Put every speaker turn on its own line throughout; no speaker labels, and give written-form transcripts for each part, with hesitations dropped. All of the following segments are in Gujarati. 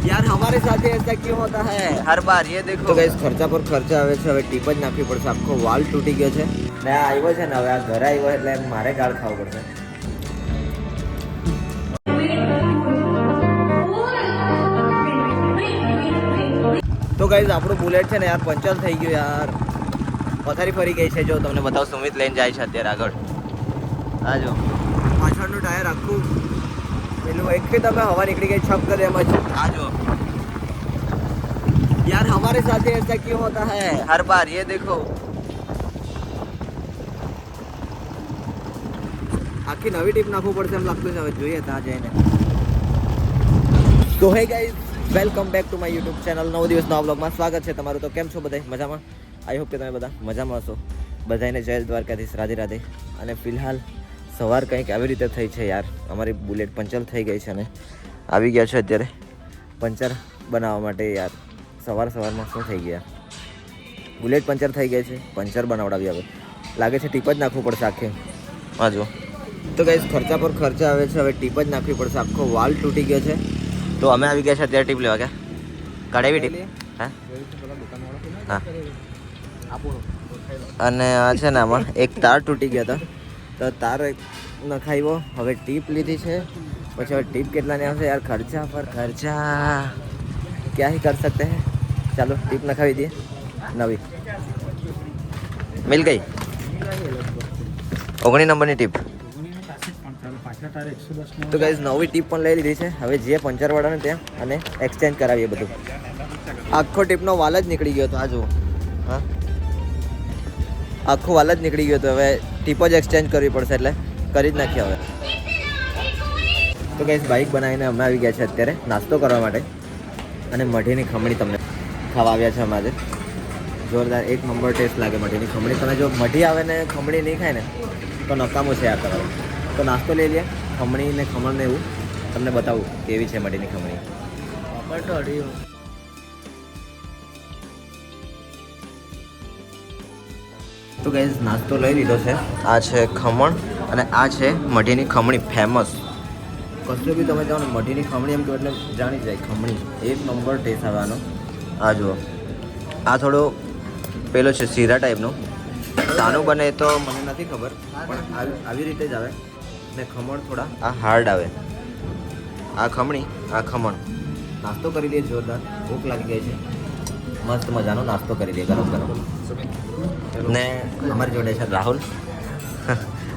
यार हमारे साथ ही ऐसा क्यों होता है हर बार ये देखो तो गाइस ખર્ચા પર ખર્ચા આવે છે હવે ટીપ જ નાખવી પડશે આખો વાલ તૂટી ગયો છે ને આ આવ્યો છે ને હવે આ ઘરે આવ્યો એટલે મારે ગાળ ખાવું પડશે તો ગાઈસ આપણું બુલેટ છે ને યાર પંચર થઈ ગયું યાર પથારી ફરી ગઈ છે જો તમને બતાવું સુમિત લઈને જાય છે અત્યારે આગળ આ જો પાછળનું ટાયર આખું પેલું એક કે તમે હવા નીકળી ગઈ છપ કરે એમ જ આ જો यार हमारे साथ ही ऐसा क्यों होता है हर बार ये देखो આખી નવી ટીપ નાખવું પડશે એમ લાગતું છે હવે જોઈએ ત્યાં જઈને તો hey guys welcome back to my YouTube channel 9 દિવસના વ્લોગમાં સ્વાગત છે તમારું તો કેમ છો બધા મજામાં આઈ હોપ કે તમે બધા મજામાં હશો બધાને જય દ્વારકાધીશ રાધે રાધે અને ફિલહાલ સવાર કંઈક આવી રીતે થઈ છે યાર અમારી બુલેટ પંચર થઈ ગઈ છે અને આવી ગયા છે અત્યારે પંચર બનાવવા માટે યાર સવારમાં શું થઈ ગયા બુલેટ પંચર થઈ ગઈ છે પંચર બનાવડાવી હવે લાગે છે ટીપ જ નાખવું પડશે આખે હા જો તો ગાઈસ ખર્ચા પર ખર્ચા આવે છે હવે ટીપ જ નાખવી પડશે આખો વાલ તૂટી ગયો છે તો અમે આવી ગયા છે અત્યારે ટીપ લેવા કે કાઢાવી ટીપ હા હા અને આ છે ને આમાં એક તાર તૂટી ગયો હતો તો તાર નખાવ્યો હવે ટીપ લીધી છે પછી હવે ટીપ કેટલાની આવશે યાર ખર્ચા પર ખર્ચા क्या ही कर सकते हैं चलो टीप नखावी दिए नवी मिल गई 19 નંબરની ટીપ તો ગાઈઝ નવી ટીપ પણ લઈ લીધી છે હવે જે પંચરવાળાને ત્યાં અને એક્સચેન્જ કરાવીએ બધું આખો ટીપનો વાલ જ નીકળી ગયો હતો આ જુઓ હા આખો વાલ જ નીકળી ગયો હતો હવે ટીપ જ એક્સચેન્જ કરવી પડશે એટલે કરી જ નાખીએ હવે તો ગાઈઝ બાઇક બનાવીને અમે આવી ગયા છે અત્યારે નાસ્તો કરવા માટે અને મઢીની ખમણી તમને ખાવા આવ્યા છે અમારે જોરદાર એક નંબર ટેસ્ટ લાગે મઢીની ખમણી તમે જો મઢી આવે ને ખમણી નહીં ખાય ને તો નકામું છે આ તમારું તો નાસ્તો લઈ લે ખમણી ને ખમણ ને એવું તમને બતાવું કેવી છે મઢીની ખમણી તો ગાઈઝ નાસ્તો લઈ લીધો છે આ છે ખમણ અને આ છે મઢીની ખમણી ફેમસ કશું બી તમે જાઓ ને મઢીની ખમણી એમ તો એટલે જાણી જાય ખમણી એક નંબર ટેસ્ટ આવવાનો આ જુઓ આ થોડો પેલો છે શીરા ટાઈપનો સાનું બને એ તો મને નથી ખબર પણ આવી રીતે જ આવે ને ખમણ થોડા આ હાર્ડ આવે આ ખમણી આ ખમણ નાસ્તો કરી લઈએ જોરદાર ભૂખ લાગી ગઈ છે મસ્ત મજાનો નાસ્તો કરી લઈએ ગરમ ગરમ ને અમારી જોડે છે રાહુલ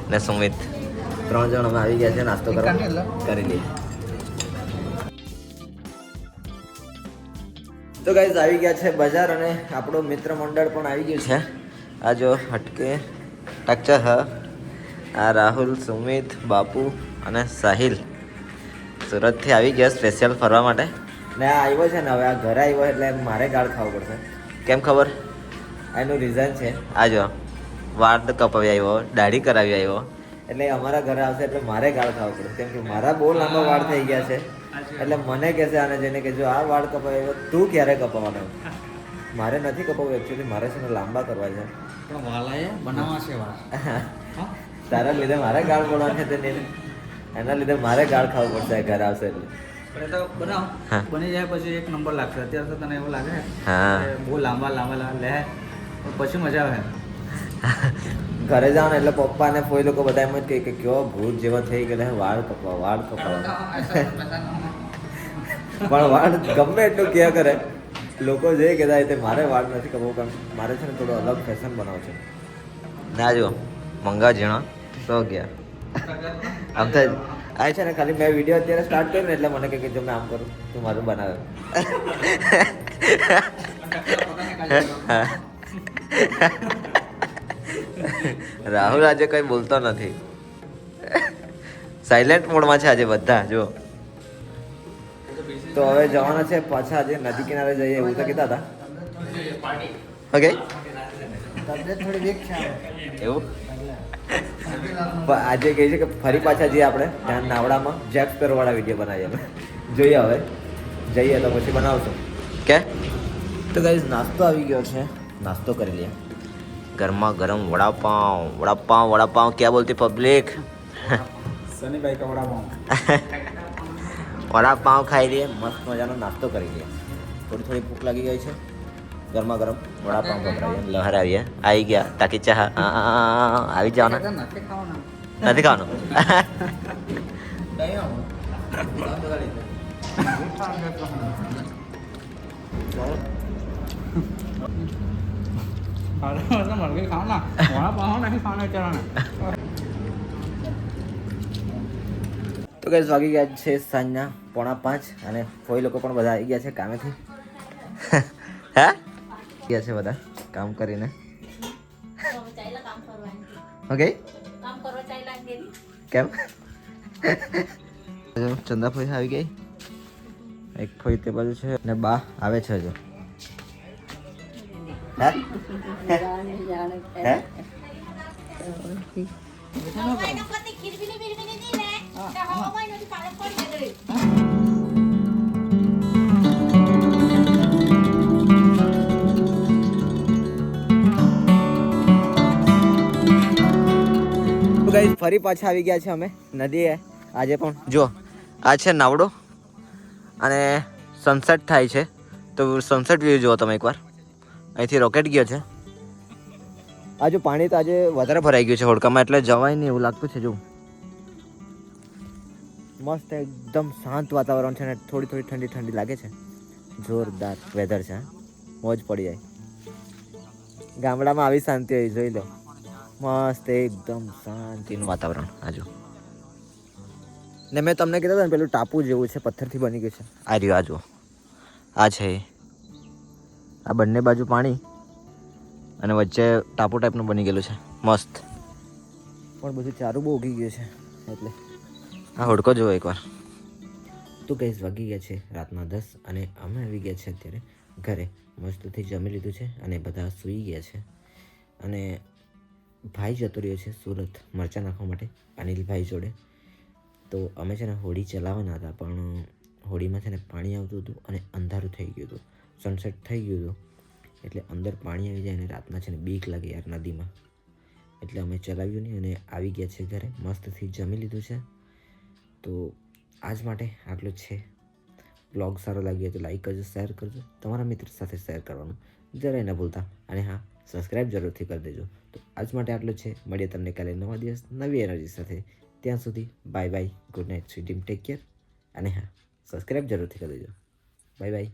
ને સુમિત 3 જણ અમે આવી ગયા છે નાસ્તો કરવા કરી લઈએ તો ગાઈઝ આવી ગયા છે બજાર અને આપણો મિત્ર મંડળ પણ આવી ગયું છે આ જો હટકે ટકચર હ આ રાહુલ સુમિત બાપુ અને સાહિલ સુરતથી આવી ગયા સ્પેશિયલ ફરવા માટે ને આ આવ્યો છે ને હવે આ ઘરે આવ્યો એટલે મારે ગાળ ખાવું પડશે કેમ ખબર એનું રીઝન છે આ જો વાળ કપાવી આવ્યો દાઢી કરાવી આવ્યો એટલે અમારા ઘરે આવશે એટલે મારે ગાળ ખાવું પડે કેમ કે મારા બહુ લાંબા વાળ થઈ ગયા છે એટલે મને કહેશે આને જઈને કે જો આ વાળ કપાવ્યો તું ક્યારે કપાવવાનો મારે નથી કપાવવું એકચ્યુઅલી મારે છે ને લાંબા કરવા છે
પણ વાલાએ બનાવવા છે વાળ
તારા લીધે મારે ગાળ બોલવા છે તે એના લીધે મારે ગાળ ખાવું પડશે ઘરે આવશે એટલે
તો બનાવ બની જાય પછી એક નંબર લાગશે અત્યારે તો તને એવું લાગે
હા
બહુ લાંબા લે પછી મજા આવે
ઘરે જાઓ ને એટલે પપ્પા ને ફોઈ લોકો બધા એમ જ કહે કે કેવો ભૂત જેવા થઈ ગયેલા વાળ કપાવા પણ વાળ ગમે એટલું ક્યાં કરે લોકો જે કહેતા તે મારે વાળ નથી કપાવું કારણ મારે છે ને થોડો અલગ ફેશન બનાવ છે ના જો મંગા ઝીણા સો ગયા આમ થાય આ છે ને ખાલી મેં વિડીયો અત્યારે સ્ટાર્ટ કર્યું ને એટલે મને કહે કે જો મેં આમ કરું તું મારું બનાવે રાહુલ આજે કઈ બોલતો નથી સાયલેન્ટ મોડમાં છે આજે બધા જો તો હવે જવાના છે પાછા આજે નદી કિનારે જઈએ એવું તો કીધા હતા ઓકે થોડી વીક છે એવું આજે કહે છે કે ફરી પાછા જઈએ આપણે ત્યાં નાવડામાં જેક સ્પેરો વાળા વિડીયો બનાવીએ અમે જોઈએ હવે જઈએ તો પછી બનાવશું કે તો ગાઈઝ નાસ્તો આવી ગયો છે નાસ્તો કરી લઈએ गर्मा गर्म वड़ा पाव क्या बोलती पब्लिक
सनी भाई का वड़ा पाव
વડાપાઉં ખાઈ લઈએ, મસ્ત મજાનો નાસ્તો કરી લઈએ. થોડી થોડી ભૂખ લાગી ગઈ છે. ગરમા ગરમ વડાપાઉં પકડાવીએ, લહેરાવીએ. આવી ગયા ટાકી ચા. આવી જાઓ ને.
નથી ખાવાનું
નથી ખાવાનું.
મરઘી ખાવાના વડાપાઉં નથી ખાવાના વિચારવાના.
તો ગાઈસ વાગી ગયા છે સાંજના 4:45 અને કોઈ લોકો પણ બધા આવી ગયા છે કામેથી. હે ગયા છે બધા કામ કરીને. ઓકે કેમ ચંદા ફોઈ આવી ગઈ, એક ફોઈ તે બાજુ છે ને બા આવે છે હજુ. હે હે ગાઈસ ફરી પાછા આવી ગયા છે અમે નદીએ. આજે પણ જો આ છે નાવડો અને સનસેટ થાય છે, તો સનસેટ વ્યૂ જુઓ તમે એકવાર. અહીંથી રોકેટ ગયો છે. આજુ પાણી તો આજે વધારે ભરાઈ ગયું છે હોડકામાં, એટલે જવાય નહીં એવું લાગતું છે. જો મસ્ત એકદમ શાંત વાતાવરણ છે ને થોડી થોડી ઠંડી ઠંડી લાગે છે. જોરદાર વેધર છે, મોજ પડી જાય. ગામડામાં આવી શાંતિ હોય, જોઈ લો. મસ્ત એકદમ શાંતિનું વાતાવરણ. આજુ ને મેં તમને કીધું ને પેલું ટાપુ જેવું છે, પથ્થરથી બની ગયું છે. આ રહ્યું આજુ, આ છે આ બંને બાજુ પાણી અને વચ્ચે ટાપુ ટાઈપનું બની ગયેલું છે મસ્ત. પણ બધું ચારું બહુ ઉગી ગયું છે એટલે આ હોડકો જુઓ એકવાર. તો ગાઈસ વાગી ગયા છે રાતના 10 અને અમે આવી ગયા છે અત્યારે ઘરે. મસ્તથી જમી લીધું છે અને બધા સૂઈ ગયા છે. અને ભાઈ જતો રહ્યો છે સુરત મરચાં નાખવા માટે અનિલભાઈ જોડે. તો અમે છે ને હોડી ચલાવવાના હતા, પણ હોડીમાં છે ને પાણી આવતું હતું અને અંધારું થઈ ગયું હતું, સનસેટ થઈ ગયું હતું. એટલે અંદર પાણી આવી જાય અને રાતના છે ને બીક લાગે યાર નદીમાં. એટલે અમે ચલાવ્યું નહીં અને આવી ગયા છે ઘરે. મસ્તથી જમી લીધું છે. તો આજ માટે આટલું જ છે. બ્લોગ સારો લાગ્યો તો લાઈક કરજો, શેર કરજો, તમારા મિત્ર સાથે શેર કરવાનું જરાય ન ભૂલતા. અને હા, સબસ્ક્રાઈબ જરૂરથી કરી દેજો. તો આજ માટે આટલું છે. મળીએ તમને કાલે નવા દિવસ નવી એનર્જી સાથે. ત્યાં સુધી bye bye, good night, sweet dream, take care. અને હા, સબસ્ક્રાઈબ જરૂરથી કરી દેજો. Bye bye.